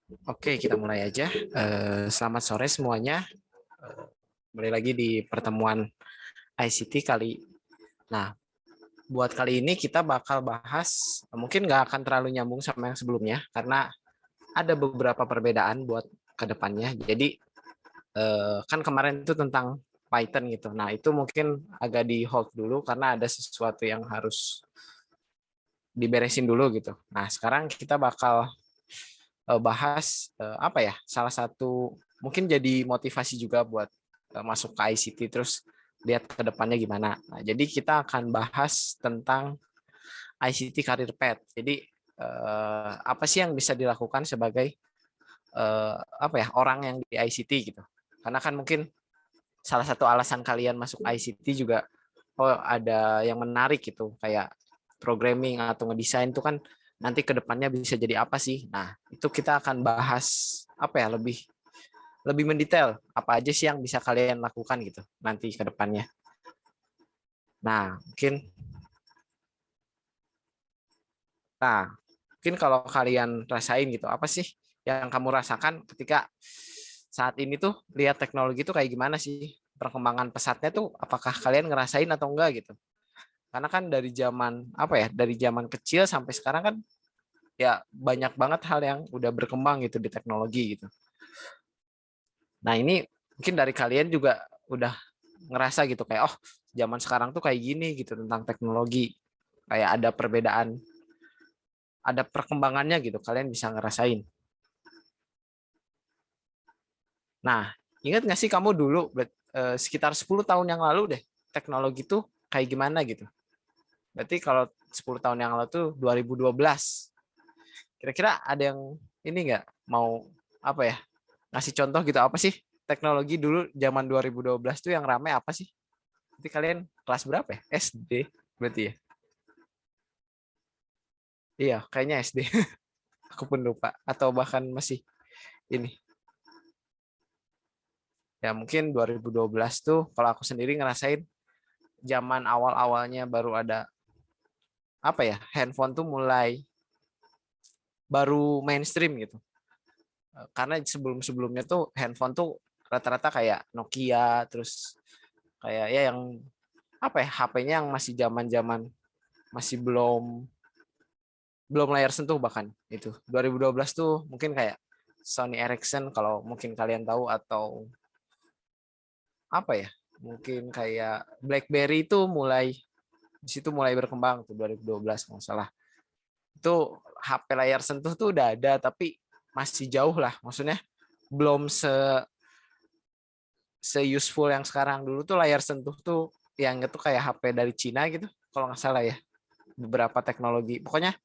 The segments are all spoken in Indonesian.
Oke, kita mulai aja. Selamat sore semuanya. Kembali lagi di pertemuan ICT kali. Nah, buat kali ini kita bakal bahas, mungkin nggak akan terlalu nyambung sama yang sebelumnya, karena ada beberapa perbedaan buat kedepannya. Jadi, kan kemarin itu tentang Python gitu. Nah, itu mungkin agak di hold dulu karena ada sesuatu yang harus diberesin dulu gitu. Nah, sekarang kita bakal bahas apa ya, salah satu mungkin jadi motivasi juga buat masuk ke ICT terus lihat ke depannya gimana. Nah, jadi kita akan bahas tentang ICT Career Path. Jadi apa sih yang bisa dilakukan sebagai apa ya, orang yang di ICT gitu. Karena kan mungkin salah satu alasan kalian masuk ICT juga, oh ada yang menarik gitu kayak programming atau ngedesain itu kan nanti ke depannya bisa jadi apa sih. Nah, itu kita akan bahas apa ya, lebih lebih mendetail apa aja sih yang bisa kalian lakukan gitu nanti ke depannya. Nah, mungkin kalau kalian rasain gitu, apa sih yang kamu rasakan ketika saat ini tuh lihat teknologi tuh kayak gimana sih perkembangan pesatnya tuh, apakah kalian ngerasain atau enggak gitu? Karena kan dari zaman apa ya, dari zaman kecil sampai sekarang kan ya banyak banget hal yang udah berkembang gitu di teknologi gitu. Nah, ini mungkin dari kalian juga udah ngerasa gitu kayak, oh zaman sekarang tuh kayak gini gitu tentang teknologi. Kayak ada perbedaan, ada perkembangannya gitu, kalian bisa ngerasain. Nah, ingat nggak sih kamu dulu sekitar 10 tahun yang lalu deh, teknologi tuh kayak gimana gitu? Berarti kalau 10 tahun yang lalu tuh 2012. Kira-kira ada yang ini nggak mau apa ya, ngasih contoh gitu, apa sih teknologi dulu zaman 2012 tuh yang rame apa sih? Nanti kalian kelas berapa ya? SD berarti ya? Iya, kayaknya SD. Aku pun lupa. Atau bahkan masih ini. Ya mungkin 2012 tuh kalau aku sendiri ngerasain zaman awal-awalnya baru ada apa ya, handphone tuh mulai baru mainstream gitu. Karena sebelum-sebelumnya tuh handphone tuh rata-rata kayak Nokia, terus kayak ya yang apa ya, HP-nya yang masih zaman-zaman masih belum belum layar sentuh, bahkan itu 2012 tuh mungkin kayak Sony Ericsson kalau mungkin kalian tahu, atau apa ya, mungkin kayak BlackBerry itu mulai di situ mulai berkembang tuh 2012 nggak salah. Itu HP layar sentuh tuh udah ada tapi masih jauh lah, maksudnya belum se useful yang sekarang. Dulu tuh layar sentuh tuh yang itu kayak HP dari Cina gitu kalau nggak salah ya, beberapa teknologi pokoknya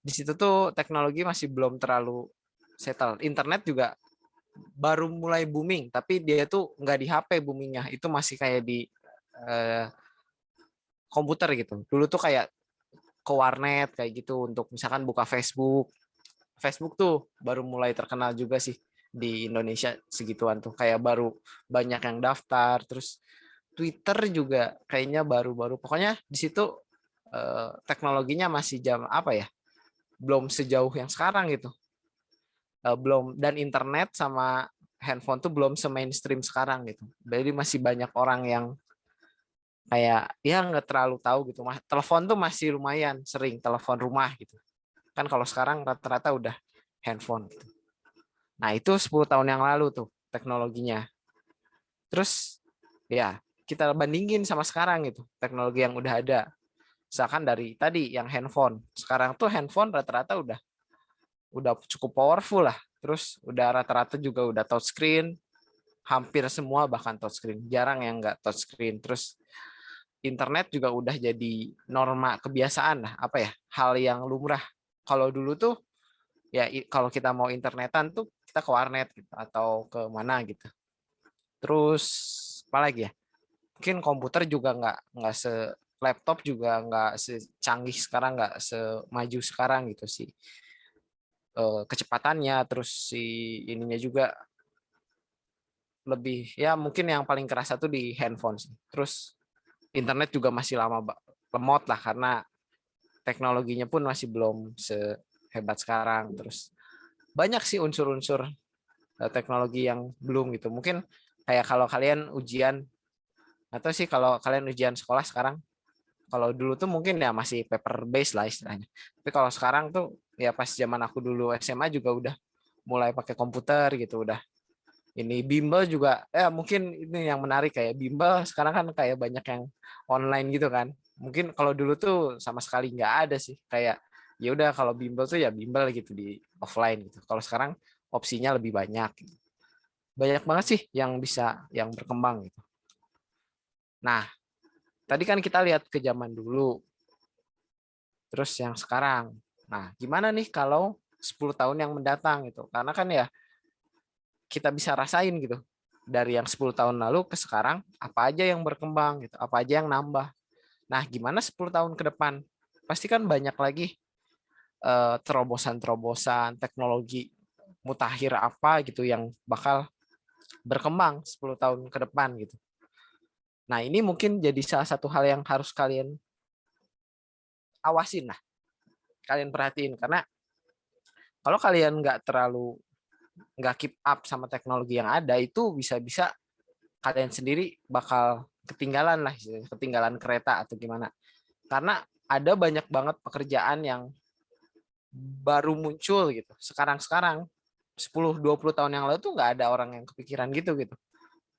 di situ tuh teknologi masih belum terlalu settle. Internet juga baru mulai booming, tapi dia tuh nggak di HP boomingnya, itu masih kayak di eh, komputer gitu. Dulu tuh kayak ke warnet kayak gitu untuk misalkan buka Facebook. Facebook tuh baru mulai terkenal juga sih di Indonesia segituan tuh. Kayak baru banyak yang daftar, terus Twitter juga kayaknya baru-baru. Pokoknya di situ teknologinya masih jam apa ya? Belum sejauh yang sekarang gitu. Belum, dan internet sama handphone tuh belum se-mainstream sekarang gitu. Jadi masih banyak orang yang kayak ya nggak terlalu tahu gitu. Telepon tuh masih lumayan sering telepon rumah gitu. Kan kalau sekarang rata-rata udah handphone gitu. Nah, itu 10 tahun yang lalu tuh teknologinya. Terus ya kita bandingin sama sekarang gitu, teknologi yang udah ada. Misalkan dari tadi yang handphone. Sekarang tuh handphone rata-rata udah cukup powerful lah. Terus udah rata-rata juga udah touchscreen, hampir semua bahkan touchscreen. Jarang yang nggak touchscreen. Terus internet juga udah jadi norma kebiasaan lah, apa ya, hal yang lumrah. Kalau dulu tuh ya kalau kita mau internetan tuh kita ke warnet gitu, atau ke mana gitu. Terus apa lagi ya, mungkin komputer juga nggak se laptop juga nggak secanggih sekarang, nggak semaju sekarang gitu sih. Kecepatannya terus si ininya juga lebih, ya mungkin yang paling kerasa tuh di handphone sih. Terus internet juga masih lemot lah karena teknologinya pun masih belum sehebat sekarang. Terus banyak sih unsur-unsur teknologi yang belum gitu. Mungkin kayak kalau kalian ujian, atau sih kalau kalian ujian sekolah sekarang, kalau dulu tuh mungkin ya masih paper based lah istilahnya. Tapi kalau sekarang tuh ya pas zaman aku dulu SMA juga udah mulai pakai komputer gitu, udah ini bimbel juga mungkin ini yang menarik kayak bimbel sekarang kan kayak banyak yang online gitu kan. Mungkin kalau dulu tuh sama sekali nggak ada sih, kayak ya udah kalau bimbel tuh ya bimbel gitu di offline gitu. Kalau sekarang opsinya lebih banyak gitu. Banyak banget sih yang bisa yang berkembang gitu. Nah, tadi kan kita lihat ke zaman dulu, terus yang sekarang. Nah, gimana nih kalau 10 tahun yang mendatang gitu? Karena kan ya kita bisa rasain gitu. Dari yang 10 tahun lalu ke sekarang, apa aja yang berkembang gitu, apa aja yang nambah. Nah, gimana 10 tahun ke depan? Pasti kan banyak lagi terobosan-terobosan teknologi mutakhir apa gitu yang bakal berkembang 10 tahun ke depan gitu. Nah, ini mungkin jadi salah satu hal yang harus kalian awasin lah, kalian perhatiin, karena kalau kalian nggak keep up sama teknologi yang ada, itu bisa-bisa kalian sendiri bakal ketinggalan lah, ketinggalan kereta atau gimana. Karena ada banyak banget pekerjaan yang baru muncul gitu. Sekarang 10-20 tahun yang lalu tuh nggak ada orang yang kepikiran gitu.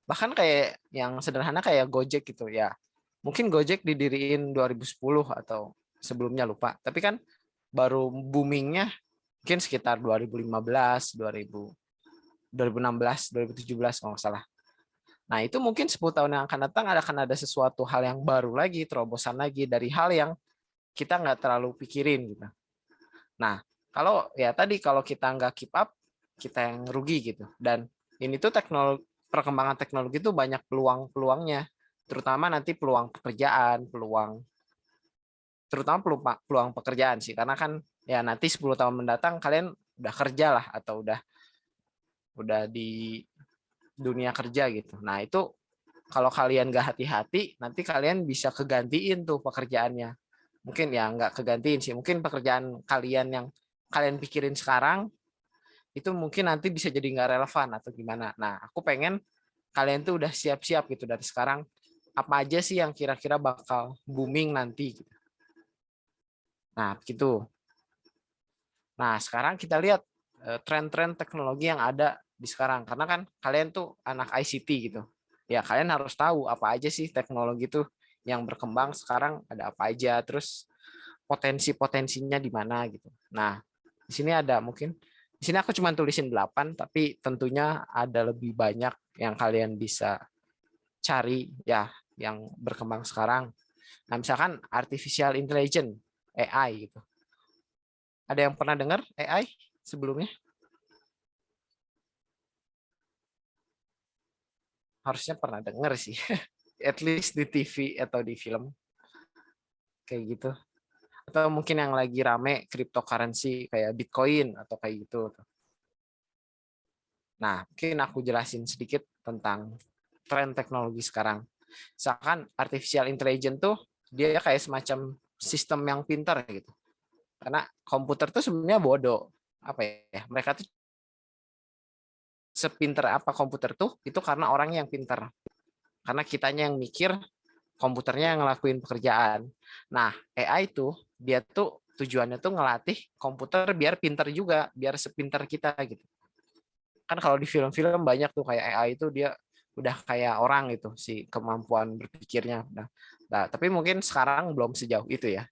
Bahkan kayak yang sederhana kayak Gojek gitu ya. Mungkin Gojek didiriin 2010 atau sebelumnya lupa. Tapi kan baru boomingnya mungkin sekitar 2015, 2016, 2017 kalau nggak salah. Nah, itu mungkin 10 tahun yang akan datang akan ada sesuatu hal yang baru lagi, terobosan lagi dari hal yang kita nggak terlalu pikirin gitu. Nah, kalau ya tadi kalau kita nggak keep up, kita yang rugi gitu. Dan ini tuh perkembangan teknologi itu banyak peluang-peluangnya, terutama nanti peluang pekerjaan, terutama peluang pekerjaan sih, karena kan ya nanti 10 tahun mendatang kalian udah kerja lah atau udah di dunia kerja gitu. Nah, itu kalau kalian nggak hati-hati, nanti kalian bisa kegantiin tuh pekerjaannya. Mungkin ya nggak kegantiin sih, mungkin pekerjaan kalian yang kalian pikirin sekarang, itu mungkin nanti bisa jadi nggak relevan atau gimana. Nah, aku pengen kalian tuh udah siap-siap gitu dari sekarang, apa aja sih yang kira-kira bakal booming nanti. Nah, begitu. Nah, sekarang kita lihat tren-tren teknologi yang ada di sekarang. Karena kan kalian tuh anak ICT gitu. Ya, kalian harus tahu apa aja sih teknologi tuh yang berkembang sekarang, ada apa aja, terus potensi-potensinya di mana gitu. Nah, di sini ada mungkin, di sini aku cuma tulisin 8, tapi tentunya ada lebih banyak yang kalian bisa cari ya yang berkembang sekarang. Nah, misalkan artificial intelligence, AI gitu. Ada yang pernah dengar AI sebelumnya? Harusnya pernah dengar sih. At least di TV atau di film kayak gitu. Atau mungkin yang lagi rame cryptocurrency kayak Bitcoin atau kayak gitu. Nah, mungkin aku jelasin sedikit tentang tren teknologi sekarang. Misalkan artificial intelligence tuh dia kayak semacam sistem yang pintar gitu. Karena komputer tuh sebenarnya bodoh. Apa ya? Mereka tuh sepintar apa komputer tuh itu karena orang yang pintar. Karena kitanya yang mikir, komputernya yang ngelakuin pekerjaan. Nah, AI tuh dia tuh tujuannya tuh ngelatih komputer biar pintar juga, biar sepintar kita gitu. Kan kalau di film-film banyak tuh kayak AI itu dia udah kayak orang gitu si kemampuan berpikirnya. Nah, tapi mungkin sekarang belum sejauh itu ya.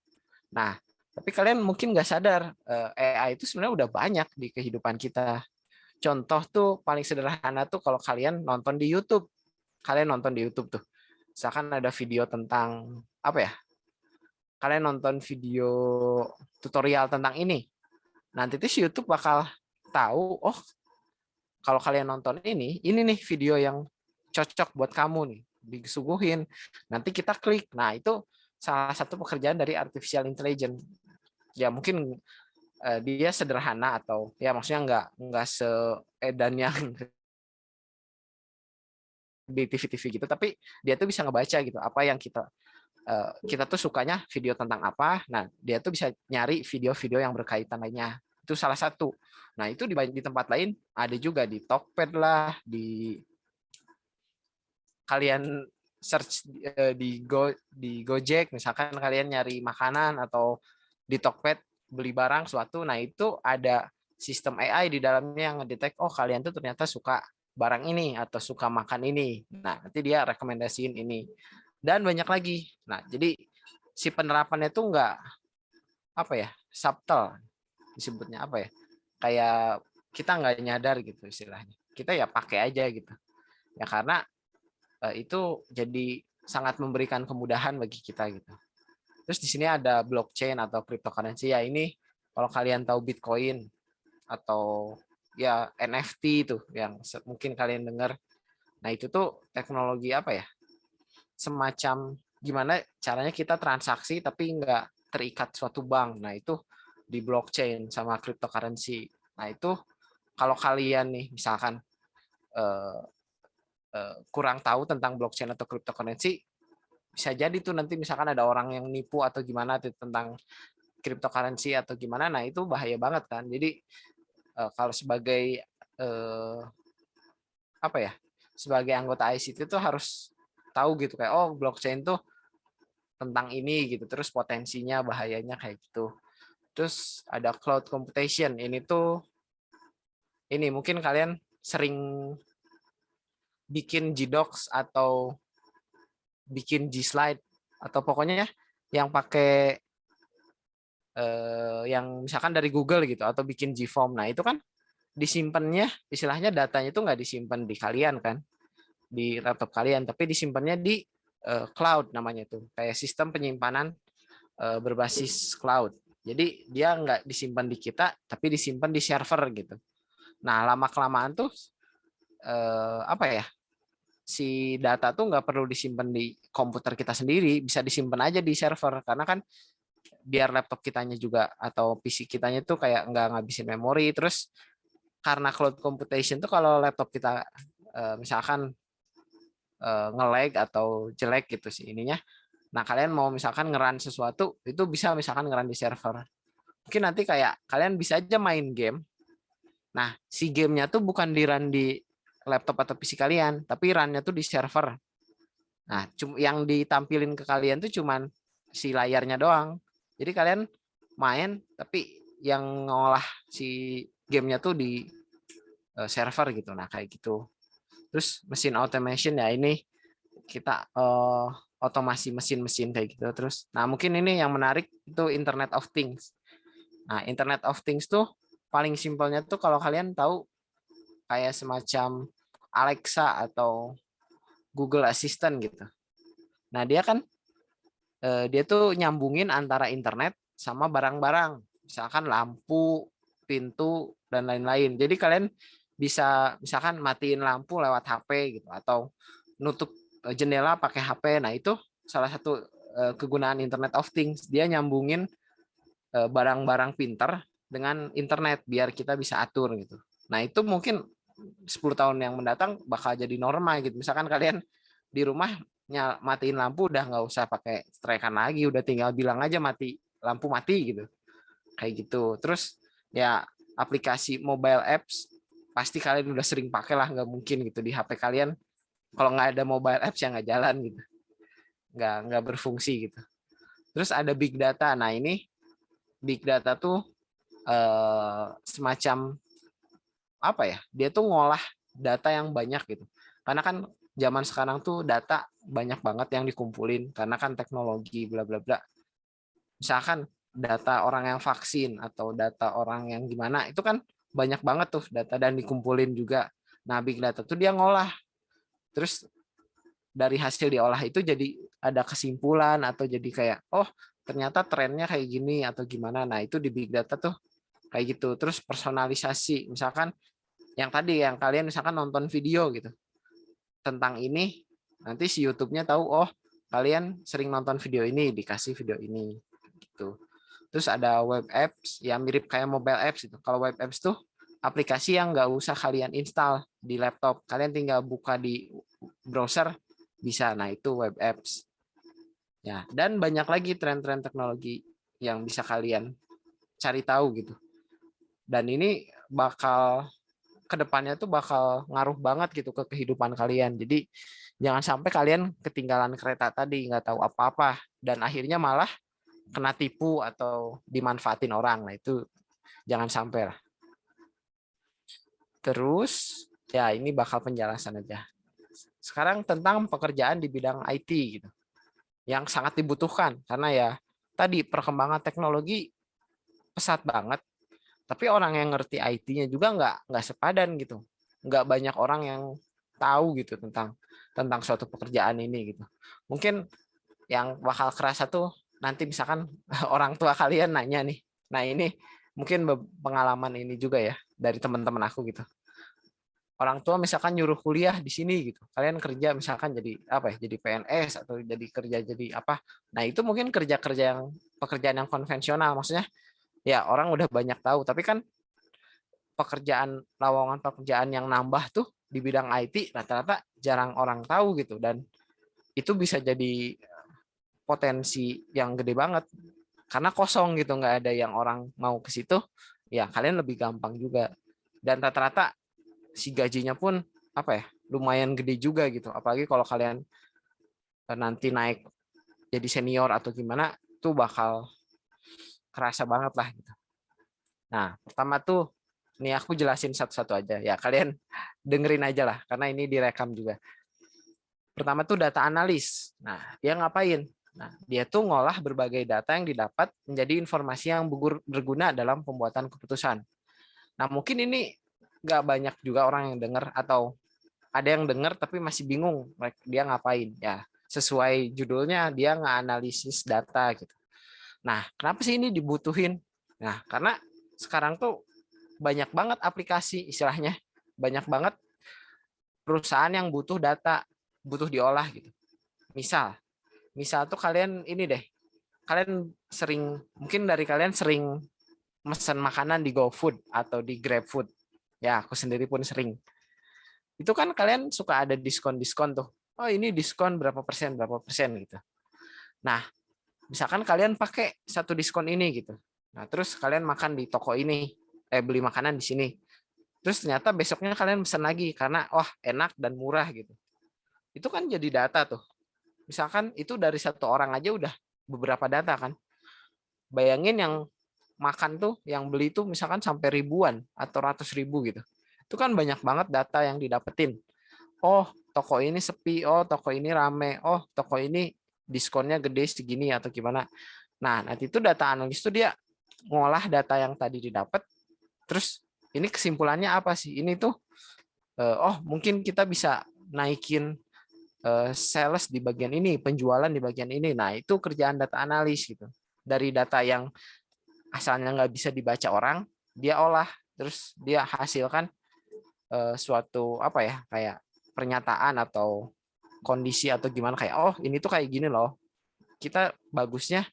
Nah, tapi kalian mungkin nggak sadar AI itu sebenarnya udah banyak di kehidupan kita. Contoh tuh paling sederhana tuh kalau kalian nonton di YouTube. Kalian nonton di YouTube tuh. Misalkan ada video tentang apa ya? Kalian nonton video tutorial tentang ini. Nanti tuh si YouTube bakal tahu, oh kalau kalian nonton ini nih video yang cocok buat kamu nih, disuguhin. Nanti kita klik. Nah, itu salah satu pekerjaan dari artificial intelligence. Ya mungkin dia sederhana atau ya maksudnya nggak seedan yang di TV-TV gitu, tapi dia tuh bisa ngebaca gitu apa yang kita tuh sukanya video tentang apa. Nah, dia tuh bisa nyari video-video yang berkaitan lainnya. Itu salah satu. Nah, itu di tempat lain ada juga, di Tokped lah, di kalian search di Gojek, misalkan kalian nyari makanan atau di Tokped beli barang suatu, nah itu ada sistem AI di dalamnya yang ngedetek, oh kalian tuh ternyata suka barang ini atau suka makan ini. Nah, nanti dia rekomendasiin ini. Dan banyak lagi. Nah, jadi si penerapannya tuh nggak apa ya, subtle disebutnya apa ya, kayak kita nggak nyadar gitu istilahnya, kita ya pakai aja gitu ya, karena itu jadi sangat memberikan kemudahan bagi kita gitu. Terus di sini ada blockchain atau cryptocurrency ya, ini kalau kalian tahu Bitcoin atau ya NFT itu yang mungkin kalian dengar. Nah, itu tuh teknologi apa ya, semacam gimana caranya kita transaksi tapi nggak terikat suatu bank. Nah, itu di blockchain sama cryptocurrency. Nah, itu kalau kalian nih misalkan eh, kurang tahu tentang blockchain atau cryptocurrency, bisa jadi tuh nanti misalkan ada orang yang nipu atau gimana tuh tentang cryptocurrency atau gimana. Nah, itu bahaya banget kan. Jadi kalau sebagai apa ya, sebagai anggota ICT itu harus tahu gitu, kayak oh blockchain tuh tentang ini gitu, terus potensinya bahayanya kayak gitu. Terus ada cloud computation, ini tuh ini mungkin kalian sering bikin Gdocs atau bikin G-Slide atau pokoknya yang pakai yang misalkan dari Google gitu, atau bikin Gform. Nah, itu kan disimpannya istilahnya datanya itu nggak disimpan di kalian kan, di laptop kalian, tapi disimpannya di cloud namanya tuh, kayak sistem penyimpanan berbasis cloud. Jadi dia nggak disimpan di kita, tapi disimpan di server gitu. Nah, lama kelamaan tuh apa ya, si data tuh nggak perlu disimpan di komputer kita sendiri, bisa disimpan aja di server, karena kan biar laptop kitanya juga atau PC kitanya tuh kayak nggak ngabisin memori. Terus karena cloud computation tuh kalau laptop kita misalkan nge-lag atau jelek gitu sih ininya, nah kalian mau misalkan ngeran sesuatu, itu bisa misalkan ngeran di server. Mungkin nanti kayak kalian bisa aja main game, nah si gamenya tuh bukan di run di laptop atau PC kalian, tapi runnya tuh di server. Nah, yang ditampilin ke kalian tuh cuman si layarnya doang. Jadi kalian main, tapi yang ngolah si gamenya tuh di server gitu. Nah, kayak gitu. Terus mesin automation ya, ini kita otomasi mesin-mesin kayak gitu. Terus, nah mungkin ini yang menarik itu Internet of Things. Nah, Internet of Things tuh paling simpelnya tuh kalau kalian tahu kayak semacam Alexa atau Google Assistant gitu. Nah, dia kan dia tuh nyambungin antara internet sama barang-barang, misalkan lampu, pintu, dan lain-lain. Jadi kalian bisa misalkan matiin lampu lewat HP gitu, atau nutup jendela pakai HP. Nah, itu salah satu kegunaan Internet of Things. Dia nyambungin barang-barang pintar dengan internet biar kita bisa atur gitu. Nah, itu mungkin 10 tahun yang mendatang bakal jadi normal gitu. Misalkan kalian di rumah matiin lampu, udah nggak usah pakai strekan lagi, udah tinggal bilang aja mati, lampu mati gitu, kayak gitu. Terus ya aplikasi mobile apps pasti kalian udah sering pakai lah, nggak mungkin gitu di HP kalian kalau nggak ada mobile apps yang nggak jalan gitu, nggak berfungsi gitu. Terus ada big data. Nah, ini big data tuh semacam apa ya, dia tuh ngolah data yang banyak gitu, karena kan zaman sekarang tuh data banyak banget yang dikumpulin karena kan teknologi bla bla bla. Misalkan data orang yang vaksin atau data orang yang gimana, itu kan banyak banget tuh data dan dikumpulin juga. Nah, big data tuh dia ngolah, terus dari hasil diolah itu jadi ada kesimpulan atau jadi kayak oh ternyata trennya kayak gini atau gimana. Nah, itu di big data tuh kayak gitu. Terus personalisasi, misalkan yang tadi yang kalian misalkan nonton video gitu tentang ini, nanti si YouTube-nya tahu oh kalian sering nonton video ini, dikasih video ini gitu. Terus ada web apps yang mirip kayak mobile apps itu. Kalau web apps tuh aplikasi yang nggak usah kalian install di laptop, kalian tinggal buka di browser bisa. Nah, itu web apps ya. Dan banyak lagi tren-tren teknologi yang bisa kalian cari tahu gitu. Dan ini bakal kedepannya tuh bakal ngaruh banget gitu ke kehidupan kalian. Jadi jangan sampai kalian ketinggalan kereta tadi, nggak tahu apa-apa, dan akhirnya malah kena tipu atau dimanfaatin orang. Nah itu jangan sampai lah. Terus ya ini bakal penjelasan aja. Sekarang tentang pekerjaan di bidang IT gitu, yang sangat dibutuhkan karena ya tadi perkembangan teknologi pesat banget. Tapi orang yang ngerti IT-nya juga nggak sepadan gitu. Nggak banyak orang yang tahu gitu tentang suatu pekerjaan ini gitu. Mungkin yang bakal kerasa tuh nanti misalkan orang tua kalian nanya nih. Nah ini mungkin pengalaman ini juga ya dari teman-teman aku gitu. Orang tua misalkan nyuruh kuliah di sini gitu. Kalian kerja misalkan jadi apa ya? Jadi PNS atau jadi kerja jadi apa. Nah, itu mungkin kerja-kerja yang pekerjaan yang konvensional maksudnya ya orang udah banyak tahu, tapi kan lowongan pekerjaan yang nambah tuh di bidang IT rata-rata jarang orang tahu gitu, dan itu bisa jadi potensi yang gede banget karena kosong gitu, nggak ada yang orang mau ke situ, ya kalian lebih gampang juga, dan rata-rata si gajinya pun apa ya lumayan gede juga gitu, apalagi kalau kalian nanti naik jadi senior atau gimana tuh bakal kerasa banget lah gitu. Nah pertama tuh ini aku jelasin satu-satu aja ya, kalian dengerin aja lah karena ini direkam juga. Pertama tuh data analis. Nah dia ngapain? Nah dia tuh ngolah berbagai data yang didapat menjadi informasi yang berguna dalam pembuatan keputusan. Nah mungkin ini nggak banyak juga orang yang dengar, atau ada yang dengar tapi masih bingung dia ngapain ya. Sesuai judulnya dia nganalisis data gitu. Nah kenapa sih ini dibutuhin? Nah karena sekarang tuh banyak banget aplikasi, istilahnya banyak banget perusahaan yang butuh data, butuh diolah gitu. Misal tuh kalian ini deh, kalian sering, mungkin dari kalian sering mesen makanan di GoFood atau di GrabFood. Ya, aku sendiri pun sering. Itu kan kalian suka ada diskon-diskon tuh. Oh, ini diskon berapa persen gitu. Nah, misalkan kalian pakai satu diskon ini gitu. Nah, terus kalian makan di toko ini, beli makanan di sini. Terus ternyata besoknya kalian pesan lagi karena wah enak dan murah gitu. Itu kan jadi data tuh. Misalkan itu dari satu orang aja udah beberapa data kan. Bayangin yang makan tuh, yang beli tuh misalkan sampai ribuan atau ratus ribu gitu. Itu kan banyak banget data yang didapetin. Oh, toko ini sepi, oh toko ini rame, oh toko ini diskonnya gede segini atau gimana. Nah, nanti itu data analis tuh dia ngolah data yang tadi didapat, terus ini kesimpulannya apa sih? Ini tuh, oh mungkin kita bisa naikin sales di bagian ini, penjualan di bagian ini. Nah, itu kerjaan data analis gitu. Dari data yang asalnya nggak bisa dibaca orang, dia olah, terus dia hasilkan suatu apa ya, kayak pernyataan atau kondisi atau gimana, kayak oh ini tuh kayak gini loh. Kita bagusnya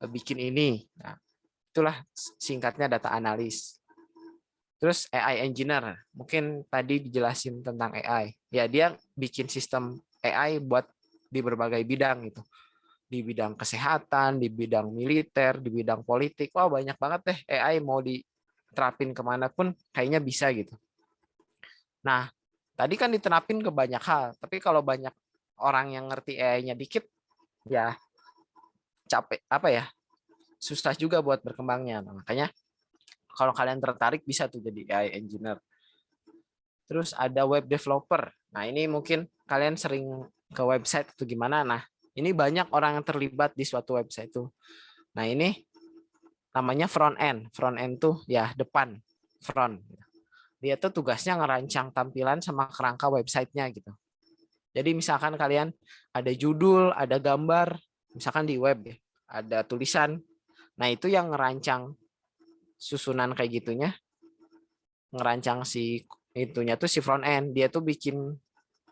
bikin ini. Nah, itulah singkatnya data analis. Terus AI engineer, mungkin tadi dijelasin tentang AI. Ya dia bikin sistem AI buat di berbagai bidang gitu. Di bidang kesehatan, di bidang militer, di bidang politik. Wah banyak banget deh AI mau diterapin kemana pun kayaknya bisa gitu. Nah tadi kan diterapin ke banyak hal. Tapi kalau banyak orang yang ngerti AI-nya dikit, ya capek apa ya, susah juga buat berkembangnya. Nah, makanya kalau kalian tertarik bisa tuh jadi AI engineer. Terus ada web developer. Nah, ini mungkin kalian sering ke website atau gimana. Nah, ini banyak orang yang terlibat di suatu website itu. Nah, ini namanya front end. Front end tuh ya depan, front. Dia tuh tugasnya ngerancang tampilan sama kerangka websitenya gitu. Jadi misalkan kalian ada judul, ada gambar, misalkan di web ya, ada tulisan. Nah, itu yang ngerancang susunan kayak gitunya, ngerancang si itunya tuh si front end. Dia tuh bikin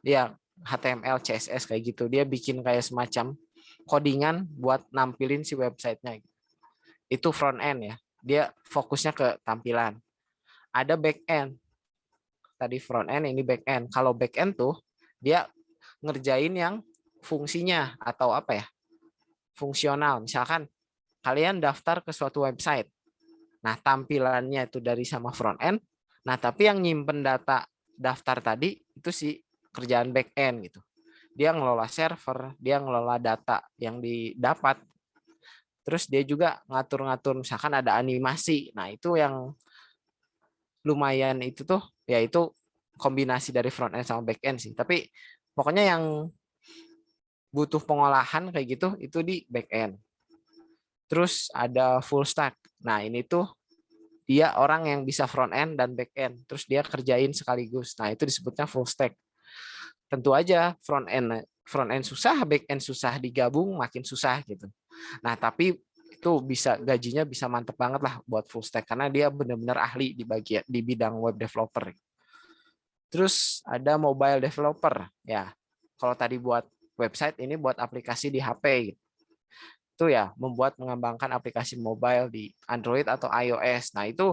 dia HTML, CSS kayak gitu. Dia bikin kayak semacam codingan buat nampilin si websitenya. Itu front end ya. Dia fokusnya ke tampilan. Ada back end. Tadi front end, ini back end. Kalau back end tuh dia ngerjain yang fungsinya atau apa ya? Fungsional. Misalkan kalian daftar ke suatu website. Nah, tampilannya itu dari sama front end. Nah, tapi yang nyimpen data daftar tadi itu si kerjaan back end gitu. Dia ngelola server, dia ngelola data yang didapat. Terus dia juga ngatur-ngatur misalkan ada animasi. Nah, itu yang lumayan itu tuh yaitu kombinasi dari front end sama back end sih. Tapi pokoknya yang butuh pengolahan kayak gitu itu di back end. Terus ada full stack. Nah, ini tuh dia orang yang bisa front end dan back end. Terus dia kerjain sekaligus. Nah, itu disebutnya full stack. Tentu aja front end susah, back end susah, digabung makin susah gitu. Nah, tapi itu bisa gajinya bisa mantep banget lah buat full stack karena dia benar-benar ahli di bidang web developer. Terus ada mobile developer ya. Kalau tadi buat website, ini buat aplikasi di HP gitu. Itu ya membuat mengembangkan aplikasi mobile di Android atau iOS. Nah, itu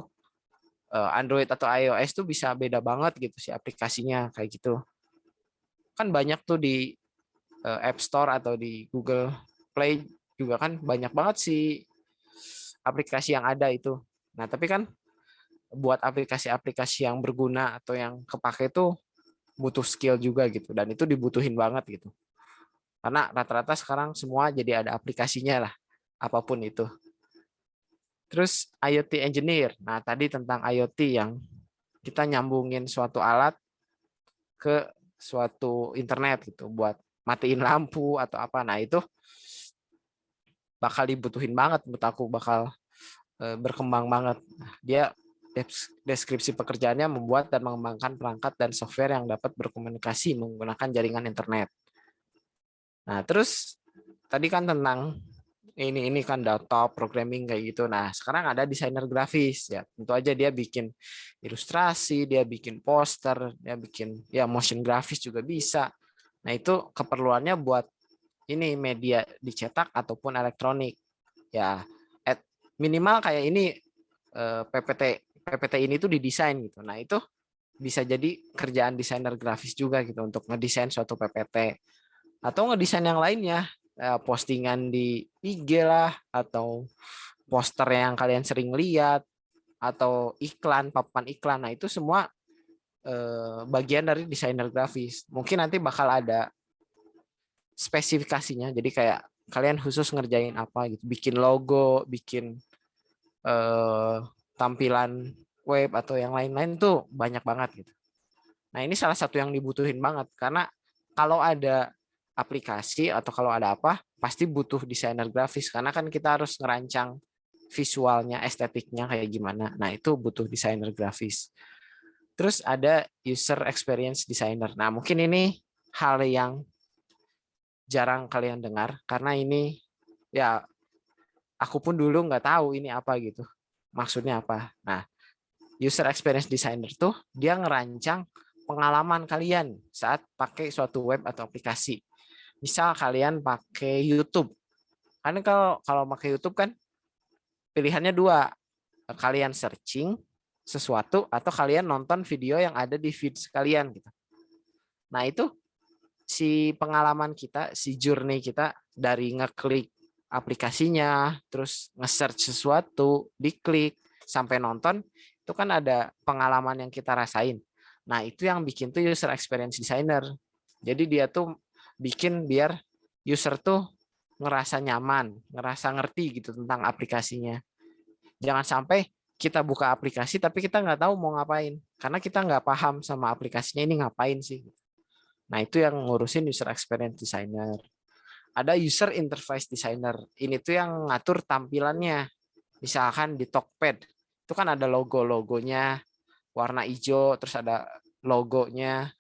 Android atau iOS tuh bisa beda banget gitu sih aplikasinya kayak gitu. Kan banyak tuh di App Store atau di Google Play juga kan banyak banget sih aplikasi yang ada itu. Nah, tapi kan buat aplikasi-aplikasi yang berguna atau yang kepake itu butuh skill juga gitu dan itu dibutuhin banget gitu. Karena rata-rata sekarang semua jadi ada aplikasinya lah, apapun itu. Terus IoT engineer. Nah, tadi tentang IoT yang kita nyambungin suatu alat ke suatu internet gitu buat matiin lampu atau apa. Nah, itu bakal dibutuhin banget menurut aku, bakal berkembang banget. Dia deskripsi pekerjaannya membuat dan mengembangkan perangkat dan software yang dapat berkomunikasi menggunakan jaringan internet. Nah, terus tadi kan tentang ini kan data programming kayak gitu. Nah, sekarang ada desainer grafis ya. Tentu aja dia bikin ilustrasi, dia bikin poster, dia bikin ya motion grafis juga bisa. Nah, itu keperluannya buat ini media dicetak ataupun elektronik. Ya, minimal kayak ini PPT ini tuh didesain gitu. Nah, itu bisa jadi kerjaan desainer grafis juga gitu untuk ngedesain suatu PPT atau ngedesain yang lainnya, postingan di IG lah atau poster yang kalian sering lihat atau iklan, papan iklan. Nah, itu semua bagian dari desainer grafis. Mungkin nanti bakal ada spesifikasinya. Jadi kayak kalian khusus ngerjain apa gitu, bikin logo, bikin tampilan web atau yang lain-lain tuh banyak banget gitu. Nah, ini salah satu yang dibutuhin banget karena kalau ada aplikasi atau kalau ada apa pasti butuh desainer grafis karena kan kita harus ngerancang visualnya, estetiknya kayak gimana. Nah, itu butuh desainer grafis. Terus ada user experience designer. Nah, mungkin ini hal yang jarang kalian dengar karena ini ya aku pun dulu nggak tahu ini apa gitu. Maksudnya apa? Nah, user experience designer tuh dia ngerancang pengalaman kalian saat pakai suatu web atau aplikasi. Misal kalian pakai YouTube. Kan kalau pakai YouTube kan pilihannya dua. Kalian searching sesuatu atau kalian nonton video yang ada di feed kalian gitu. Nah, itu si pengalaman kita, si journey kita dari ngeklik aplikasinya, terus nge-search sesuatu, diklik sampai nonton, itu kan ada pengalaman yang kita rasain. Nah, itu yang bikin tuh user experience designer. Jadi dia tuh bikin biar user tuh ngerasa nyaman, ngerasa ngerti gitu tentang aplikasinya. Jangan sampai kita buka aplikasi tapi kita nggak tahu mau ngapain. Karena kita nggak paham sama aplikasinya ini ngapain sih. Nah, itu yang ngurusin user experience designer. Ada user interface designer. Ini tuh yang ngatur tampilannya. Misalkan di Tokped, itu kan ada logo-logonya warna hijau, terus ada logonya,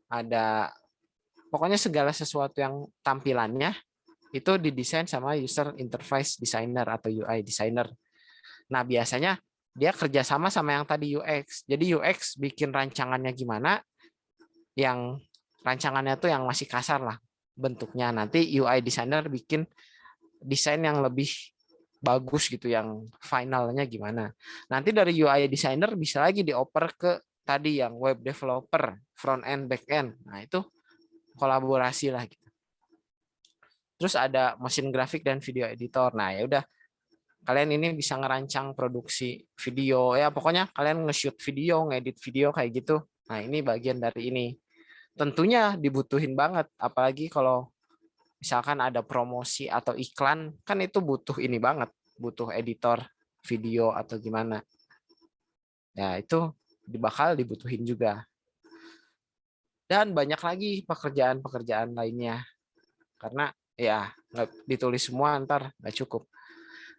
ada pokoknya segala sesuatu yang tampilannya itu didesain sama user interface designer atau UI designer. Nah, biasanya dia kerjasama sama yang tadi UX. Jadi UX bikin rancangannya gimana, yang rancangannya tuh yang masih kasar lah bentuknya. Nanti UI designer bikin desain yang lebih bagus gitu, yang finalnya gimana. Nanti dari UI designer bisa lagi dioper ke tadi yang web developer, front end, back end. Nah, itu kolaborasi lah gitu. Terus ada mesin grafik dan video editor. Nah, ya udah kalian ini bisa ngerancang produksi video, ya pokoknya kalian nge-shoot video, ngedit video kayak gitu. Nah, ini bagian dari ini. Tentunya dibutuhin banget, apalagi kalau misalkan ada promosi atau iklan, kan itu butuh ini banget, butuh editor video atau gimana. Ya, itu bakal dibutuhin juga. Dan banyak lagi pekerjaan-pekerjaan lainnya. Karena ya nggak ditulis semua ntar nggak cukup.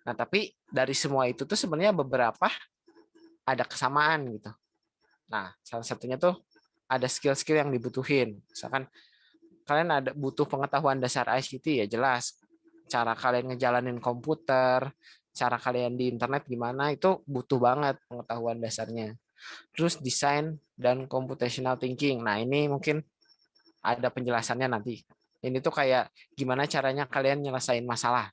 Nah, tapi dari semua itu tuh sebenarnya beberapa ada kesamaan gitu. Nah, salah satunya tuh ada skill-skill yang dibutuhin. Misalkan kalian ada butuh pengetahuan dasar ICT, ya jelas. Cara kalian ngejalanin komputer, cara kalian di internet gimana, itu butuh banget pengetahuan dasarnya. Terus desain dan computational thinking. Nah, ini mungkin ada penjelasannya nanti. Ini tuh kayak gimana caranya kalian nyelesain masalah.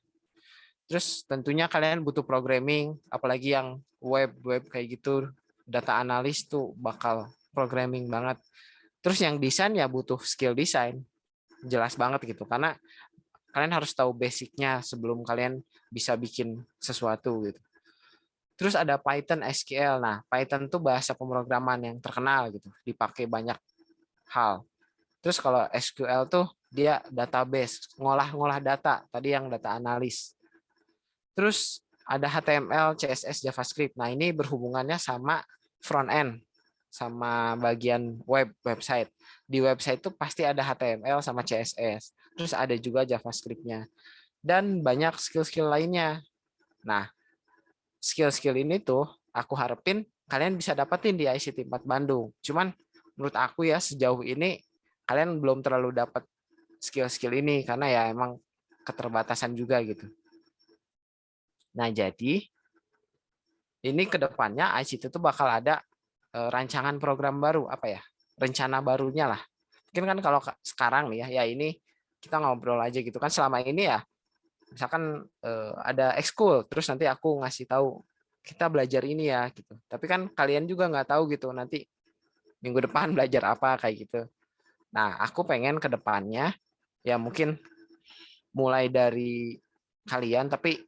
Terus tentunya kalian butuh programming, apalagi yang web kayak gitu, data analis tuh bakal programming banget. Terus yang desain ya butuh skill desain, jelas banget gitu. Karena kalian harus tahu basicnya sebelum kalian bisa bikin sesuatu gitu. Terus ada Python SQL. Nah, Python tuh bahasa pemrograman yang terkenal gitu, dipakai banyak hal. Terus kalau SQL tuh dia database, ngolah data, tadi yang data analis. Terus ada HTML, CSS, JavaScript. Nah, ini berhubungannya sama front end, sama bagian website. Di website itu pasti ada HTML sama CSS. Terus ada juga JavaScript-nya. Dan banyak skill-skill lainnya. Nah, skill-skill ini tuh aku harapin kalian bisa dapetin di ICT 4 Bandung. Cuman menurut aku ya sejauh ini kalian belum terlalu dapat skill-skill ini karena ya emang keterbatasan juga gitu. Nah, jadi ini ke depannya ICT itu bakal ada rancangan program baru, apa ya? Rencana barunya lah. Mungkin kan kalau sekarang nih ya ini kita ngobrol aja gitu kan selama ini ya misalkan ada ekskul terus nanti aku ngasih tahu kita belajar ini ya gitu. Tapi kan kalian juga nggak tahu gitu nanti minggu depan belajar apa kayak gitu. Nah, aku pengen ke depannya ya mungkin mulai dari kalian tapi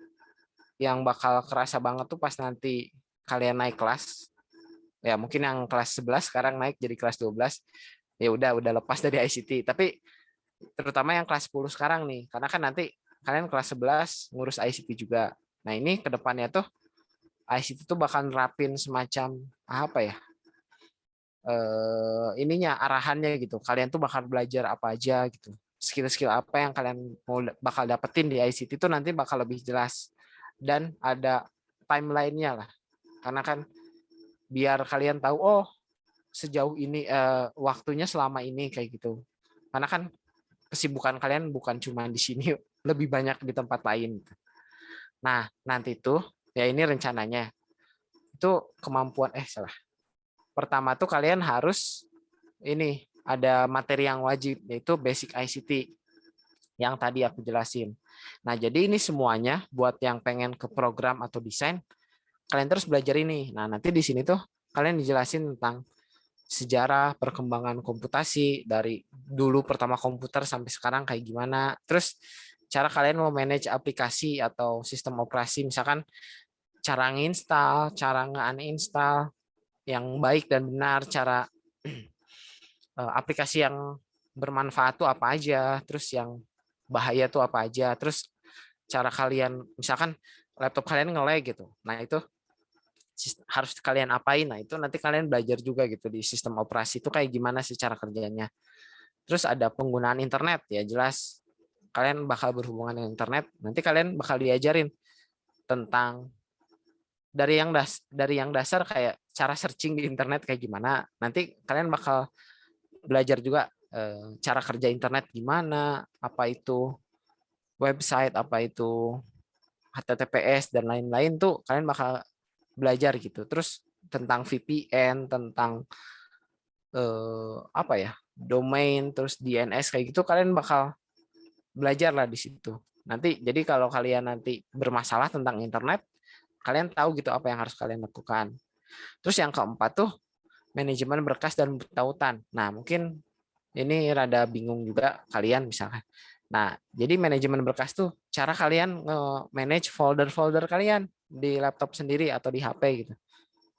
yang bakal kerasa banget tuh pas nanti kalian naik kelas. Ya mungkin yang kelas 11 sekarang naik jadi kelas 12. Ya udah lepas dari ICT. Tapi terutama yang kelas 10 sekarang nih, karena kan nanti kalian kelas 11 ngurus ICT juga. Nah, ini ke depannya tuh ICT tuh bakal nerapin semacam apa ya? Ininya arahannya gitu. Kalian tuh bakal belajar apa aja gitu. Skill-skill apa yang kalian mau bakal dapetin di ICT itu nanti bakal lebih jelas dan ada timeline-nya lah. Karena kan biar kalian tahu oh sejauh ini waktunya selama ini kayak gitu. Karena kan kesibukan kalian bukan cuma di sini, lebih banyak di tempat lain. Nah, nanti tuh ya ini rencananya. Itu kemampuan salah. Pertama tuh kalian harus ini ada materi yang wajib yaitu basic ICT yang tadi aku jelasin. Nah, jadi ini semuanya buat yang pengen ke program atau desain, kalian terus belajar ini. Nah, nanti di sini tuh kalian dijelasin tentang sejarah perkembangan komputasi dari dulu pertama komputer sampai sekarang kayak gimana. Terus cara kalian mau manage aplikasi atau sistem operasi, misalkan cara nginstal, cara nge-uninstall yang baik dan benar, cara aplikasi yang bermanfaat tuh apa aja, terus yang bahaya tuh apa aja, terus cara kalian misalkan laptop kalian nge-lag gitu. Nah, itu harus kalian apain. Nah, itu nanti kalian belajar juga gitu di sistem operasi itu kayak gimana sih cara kerjanya. Terus ada penggunaan internet ya jelas kalian bakal berhubungan dengan internet. Nanti kalian bakal diajarin tentang dari yang dasar kayak cara searching di internet kayak gimana. Nanti kalian bakal belajar juga cara kerja internet gimana, apa itu website, apa itu HTTPS dan lain-lain tuh kalian bakal belajar gitu. Terus tentang VPN, tentang apa ya, domain, terus DNS kayak gitu kalian bakal belajar lah di situ. Nanti jadi kalau kalian nanti bermasalah tentang internet, kalian tahu gitu apa yang harus kalian lakukan. Terus yang keempat tuh manajemen berkas dan tautan. Nah, mungkin ini rada bingung juga kalian misalkan. Nah, jadi manajemen berkas tuh cara kalian nge-manage folder-folder kalian di laptop sendiri atau di HP gitu.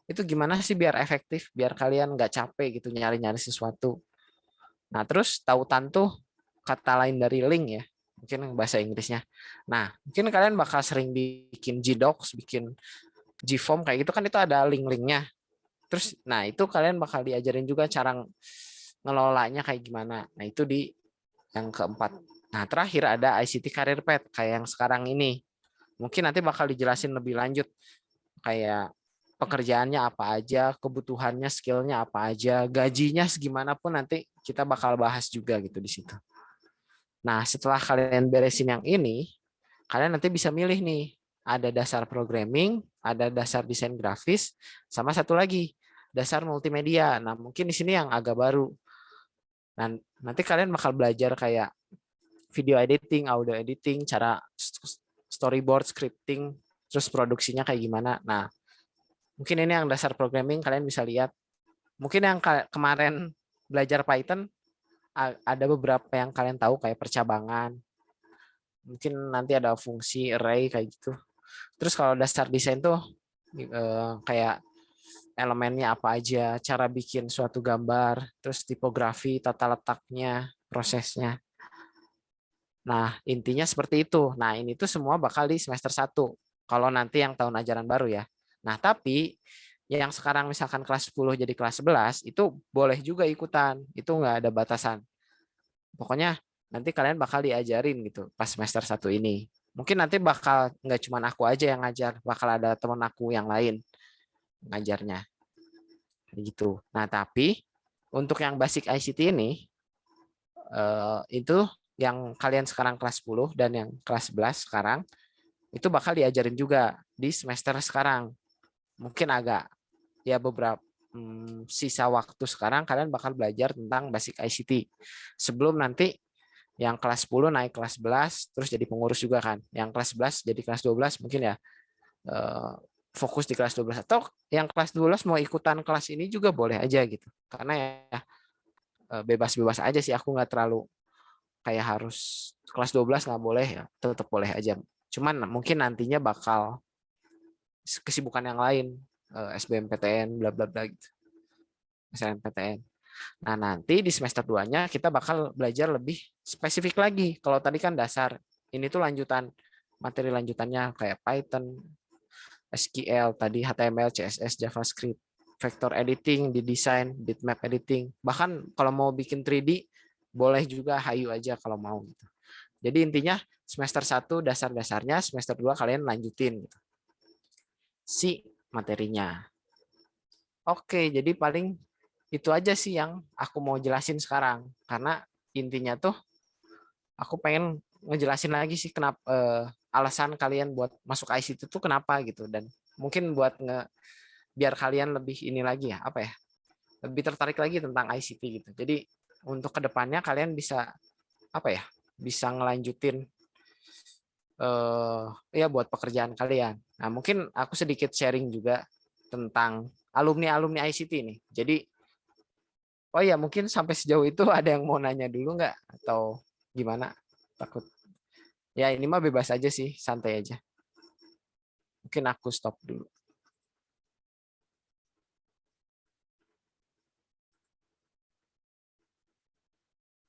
Itu gimana sih biar efektif, biar kalian nggak capek gitu nyari-nyari sesuatu. Nah, terus tautan tuh kata lain dari link ya, mungkin bahasa Inggrisnya. Nah, mungkin kalian bakal sering bikin Gdocs, bikin Gform kayak gitu kan itu ada link-linknya. Terus, nah itu kalian bakal diajarin juga cara ngelolanya kayak gimana. Nah, itu di yang keempat. Nah, terakhir ada ICT Career Path kayak yang sekarang ini. Mungkin nanti bakal dijelasin lebih lanjut kayak pekerjaannya apa aja, kebutuhannya, skillnya apa aja, gajinya segimana pun nanti kita bakal bahas juga gitu di situ. Nah, setelah kalian beresin yang ini, kalian nanti bisa milih nih, ada dasar programming, ada dasar desain grafis, sama satu lagi, dasar multimedia. Nah, mungkin di sini yang agak baru. Dan nanti kalian bakal belajar kayak video editing, audio editing, cara storyboard, scripting, terus produksinya kayak gimana. Nah, mungkin ini yang dasar programming kalian bisa lihat. Mungkin yang kemarin belajar Python ada beberapa yang kalian tahu kayak percabangan. Mungkin nanti ada fungsi array kayak gitu. Terus kalau dasar desain tuh kayak elemennya apa aja, cara bikin suatu gambar, terus tipografi, tata letaknya, prosesnya. Nah, intinya seperti itu. Nah, ini tuh semua bakal di semester 1. Kalau nanti yang tahun ajaran baru ya. Nah, tapi yang sekarang misalkan kelas 10 jadi kelas 11, itu boleh juga ikutan. Itu nggak ada batasan. Pokoknya nanti kalian bakal diajarin gitu pas semester 1 ini. Mungkin nanti bakal nggak cuma aku aja yang ngajar, bakal ada teman aku yang lain ngajarnya. Gitu. Nah, tapi untuk yang basic ICT ini, itu yang kalian sekarang kelas 10 dan yang kelas 11 sekarang itu bakal diajarin juga di semester sekarang. Mungkin agak ya beberapa sisa waktu sekarang kalian bakal belajar tentang basic ICT. Sebelum nanti yang kelas 10 naik kelas 11 terus jadi pengurus juga kan. Yang kelas 11 jadi kelas 12 mungkin ya fokus di kelas 12 atau yang kelas 12 mau ikutan kelas ini juga boleh aja gitu. Karena ya bebas-bebas aja sih, aku nggak terlalu kayak harus kelas 12 nggak boleh ya, tetap boleh aja. Cuman mungkin nantinya bakal kesibukan yang lain, SBMPTN, bla bla bla gitu. SNMPTN. Nah, nanti di semester 2-nya kita bakal belajar lebih spesifik lagi. Kalau tadi kan dasar, ini tuh lanjutan, materi lanjutannya kayak Python, SQL, tadi HTML, CSS, JavaScript, vector editing, di desain, bitmap editing. Bahkan kalau mau bikin 3D, boleh juga HU aja kalau mau gitu. Jadi intinya semester 1 dasar-dasarnya, semester 2 kalian lanjutin gitu. Si materinya. Oke, jadi paling itu aja sih yang aku mau jelasin sekarang. Karena intinya tuh aku pengen ngejelasin lagi sih kenapa alasan kalian buat masuk ICT itu kenapa gitu, dan mungkin buat biar kalian lebih ini lagi ya, apa ya? Lebih tertarik lagi tentang ICT gitu. Jadi untuk kedepannya kalian bisa apa ya? Bisa ngelanjutin ya buat pekerjaan kalian. Nah, mungkin aku sedikit sharing juga tentang alumni-alumni ICT nih. Jadi, oh ya mungkin sampai sejauh itu ada yang mau nanya dulu nggak? Atau gimana? Takut. Ya ini mah bebas aja sih, santai aja. Mungkin aku stop dulu.